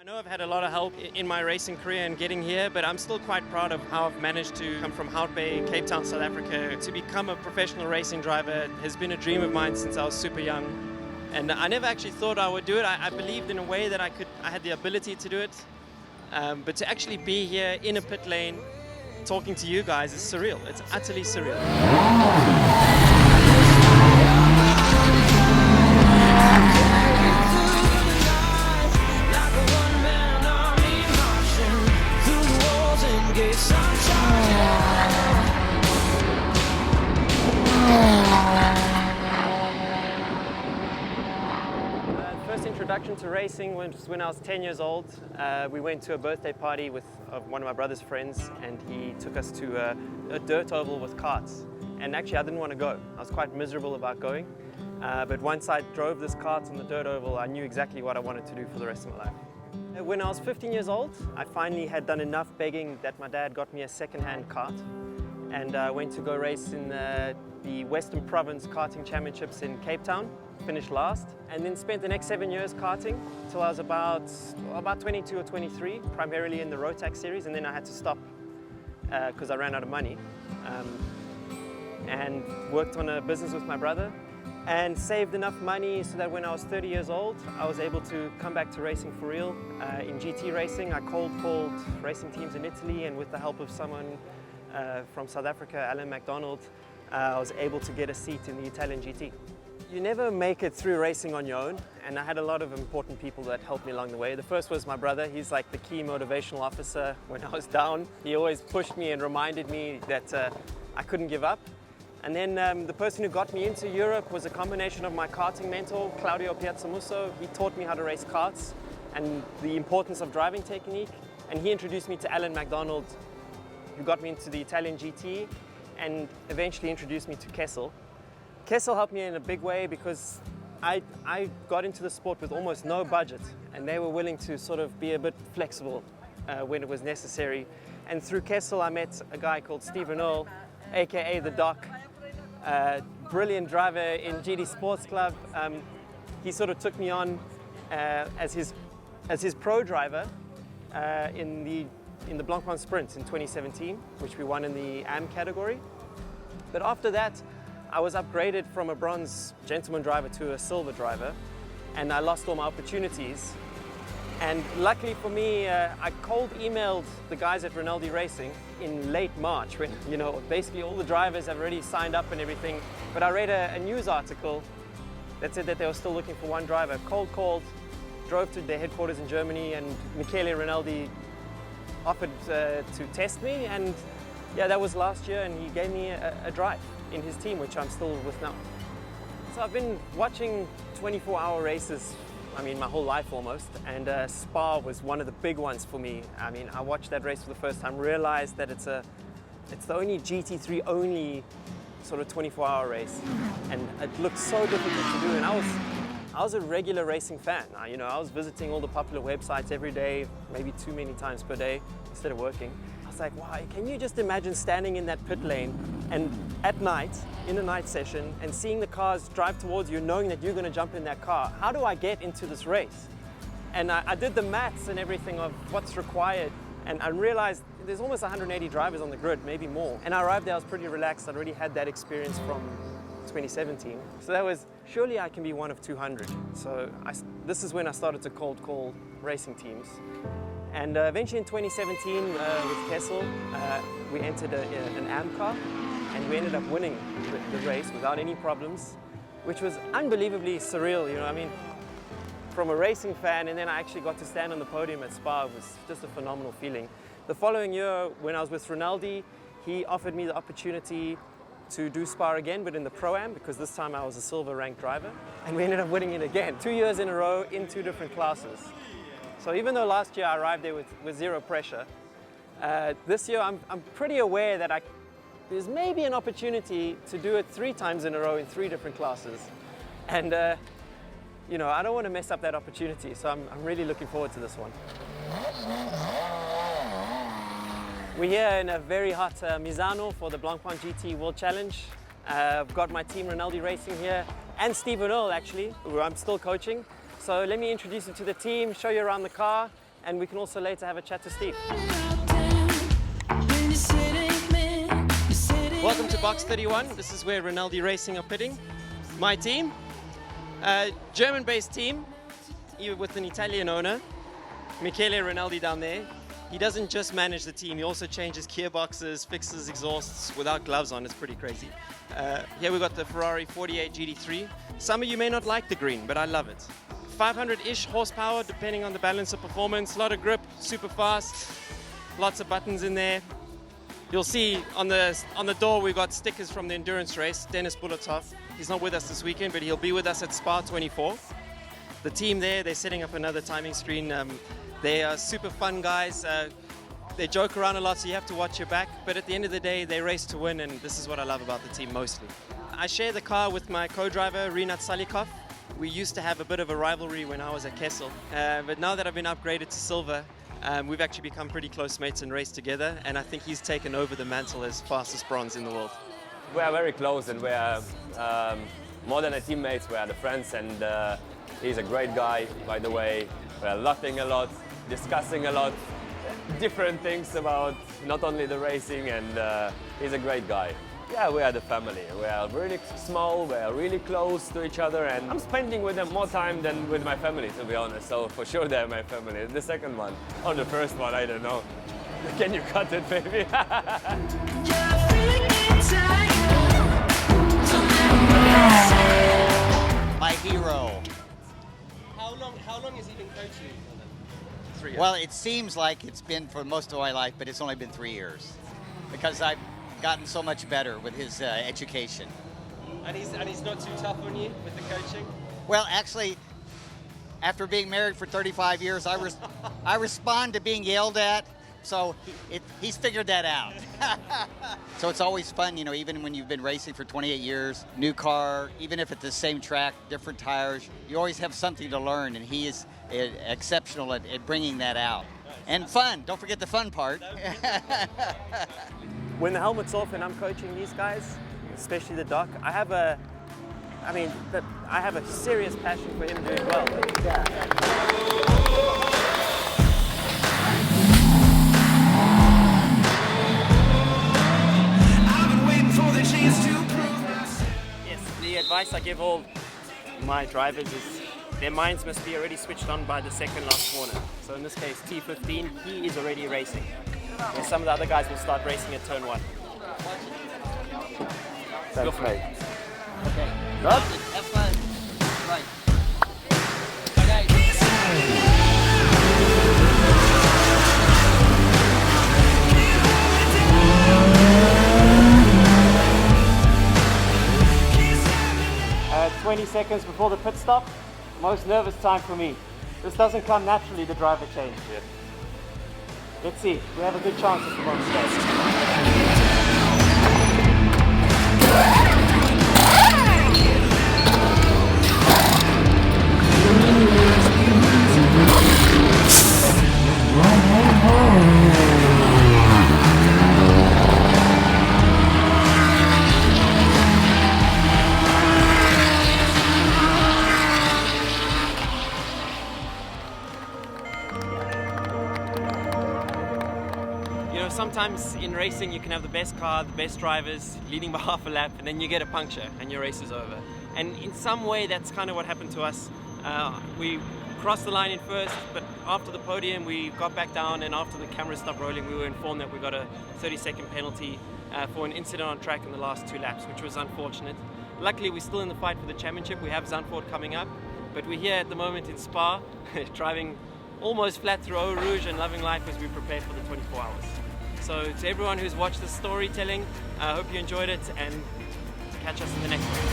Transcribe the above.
know I've had a lot of help in my racing career and getting here, but I'm still quite proud of how I've managed to come from Hout Bay, Cape Town, South Africa. To become a professional racing driver has been a dream of mine since I was super young. And I never actually thought I would do it. I believed in a way that I had the ability to do it. But to actually be here in a pit lane, talking to you guys is surreal. It's utterly surreal. First introduction to racing was when I was 10 years old. We went to a birthday party with one of my brother's friends, and he took us to a dirt oval with karts. And actually I didn't want to go. I was quite miserable about going. But once I drove this kart on the dirt oval, I knew exactly what I wanted to do for the rest of my life. When I was 15 years old, I finally had done enough begging that my dad got me a second-hand kart. And I went to go race in the Western Province Karting Championships in Cape Town, finished last, and then spent the next 7 years karting till I was about 22 or 23, primarily in the Rotax series, and then I had to stop because I ran out of money, and worked on a business with my brother and saved enough money so that when I was 30 years old, I was able to come back to racing for real. In GT racing, I cold called racing teams in Italy, and with the help of someone from South Africa, Alan McDonald, I was able to get a seat in the Italian GT. You never make it through racing on your own, and I had a lot of important people that helped me along the way. The first was my brother. He's like the key motivational officer when I was down. He always pushed me and reminded me that I couldn't give up. And then the person who got me into Europe was a combination of my karting mentor, Claudio Piazzamusso. He taught me how to race karts and the importance of driving technique. And he introduced me to Alan McDonald, who got me into the Italian GT and eventually introduced me to Kessel. Kessel helped me in a big way because I got into the sport with almost no budget, and they were willing to sort of be a bit flexible when it was necessary. And through Kessel, I met a guy called Stephen Earl, aka the Doc, brilliant driver in GD Sports Club. He sort of took me on as his pro driver in the Blancpain Sprint in 2017, which we won in the AM category. But after that, I was upgraded from a bronze gentleman driver to a silver driver, and I lost all my opportunities. And luckily for me, I cold emailed the guys at Rinaldi Racing in late March when, you know, basically all the drivers have already signed up and everything. But I read a news article that said that they were still looking for one driver. Cold called, drove to their headquarters in Germany, and Michele Rinaldi offered to test me. And yeah, that was last year, and he gave me a drive in his team, which I'm still with now. So I've been watching 24-hour races, I mean, my whole life almost, and Spa was one of the big ones for me. I mean, I watched that race for the first time, realized that it's the only GT3 only sort of 24-hour race, and it looked so difficult to do. And I was a regular racing fan. You know, I was visiting all the popular websites every day, maybe too many times per day instead of working. I was like, wow, can you just imagine standing in that pit lane and at night, in a night session, and seeing the cars drive towards you, knowing that you're going to jump in that car? How do I get into this race? And I did the maths and everything of what's required, and I realized there's almost 180 drivers on the grid, maybe more. And I arrived there, I was pretty relaxed. I'd already had that experience from 2017. So that was, surely I can be one of 200. So this is when I started to cold call racing teams. And eventually in 2017 with Kessel, we entered an AM car, and we ended up winning the race without any problems, which was unbelievably surreal. You know, I mean, from a racing fan, and then I actually got to stand on the podium at Spa. It was just a phenomenal feeling. The following year, when I was with Rinaldi, he offered me the opportunity to do Spa again, but in the Pro-Am, because this time I was a silver ranked driver, and we ended up winning it again, 2 years in a row in 2 different classes. So even though last year I arrived there with zero pressure, this year I'm pretty aware that there's maybe an opportunity to do it 3 times in a row in 3 different classes. And you know, I don't want to mess up that opportunity, so I'm really looking forward to this one. We're here in a very hot Misano for the Blancpain GT World Challenge. I've got my team Rinaldi Racing here, and Stephen Earl actually, who I'm still coaching. So let me introduce you to the team, show you around the car, and we can also later have a chat to Steve. Welcome to Box 31. This is where Rinaldi Racing are pitting. My team, German-based team, even with an Italian owner, Michele Rinaldi down there. He doesn't just manage the team, he also changes gearboxes, fixes exhausts without gloves on. It's pretty crazy. Here we've got the Ferrari 48 GT3. Some of you may not like the green, but I love it. 500-ish horsepower depending on the balance of performance. A lot of grip, super fast, lots of buttons in there. You'll see on the door we've got stickers from the endurance race, Dennis Bulatov. He's not with us this weekend, but he'll be with us at Spa 24. The team there, they're setting up another timing screen. They are super fun guys. They joke around a lot, so you have to watch your back. But at the end of the day, they race to win, and this is what I love about the team mostly. I share the car with my co-driver, Rinat Salikov. We used to have a bit of a rivalry when I was at Kessel. But now that I've been upgraded to silver, we've actually become pretty close mates and race together. And I think he's taken over the mantle as fastest bronze in the world. We are very close, and we are more than a teammates, we are the friends. And he's a great guy, by the way. We are laughing a lot, discussing a lot, different things about not only the racing, and he's a great guy. Yeah, we are the family. We are really small, we are really close to each other, and I'm spending with them more time than with my family, to be honest. So for sure they're my family. The second one, or the first one, I don't know. Can you cut it, baby? My hero. How long has he been coaching? 3 years. Well, it seems like it's been for most of my life, but it's only been 3 years because I've gotten so much better with his education. And he's not too tough on you with the coaching? Well, actually, after being married for 35 years, I respond to being yelled at, so he's figured that out. So it's always fun, you know, even when you've been racing for 28 years, new car, even if it's the same track, different tires, you always have something to learn, and he is exceptional at bringing that out. And fun, don't forget the fun part. When the helmet's off and I'm coaching these guys, especially the doc, I have a serious passion for him doing well. Yes, the advice I give all my drivers is their minds must be already switched on by the second last corner. So in this case, T15, he is already racing. Where some of the other guys will start racing at turn 1. That's right. Okay. Good. Have fun. Right. Okay. 20 seconds before the pit stop, most nervous time for me. This doesn't come naturally, the driver change. Yeah. Let's see, we have a good chance at the wrong stage. 'Cause sometimes in racing you can have the best car, the best drivers, leading by half a lap, and then you get a puncture and your race is over. And in some way that's kind of what happened to us. We crossed the line in first, but after the podium we got back down, and after the camera stopped rolling we were informed that we got a 30-second penalty for an incident on track in the last 2 laps, which was unfortunate. Luckily we're still in the fight for the championship. We have Zandvoort coming up, but we're here at the moment in Spa, driving almost flat through Eau Rouge and loving life as we prepare for the 24 hours. So to everyone who's watched the storytelling, I hope you enjoyed it, and catch us in the next one.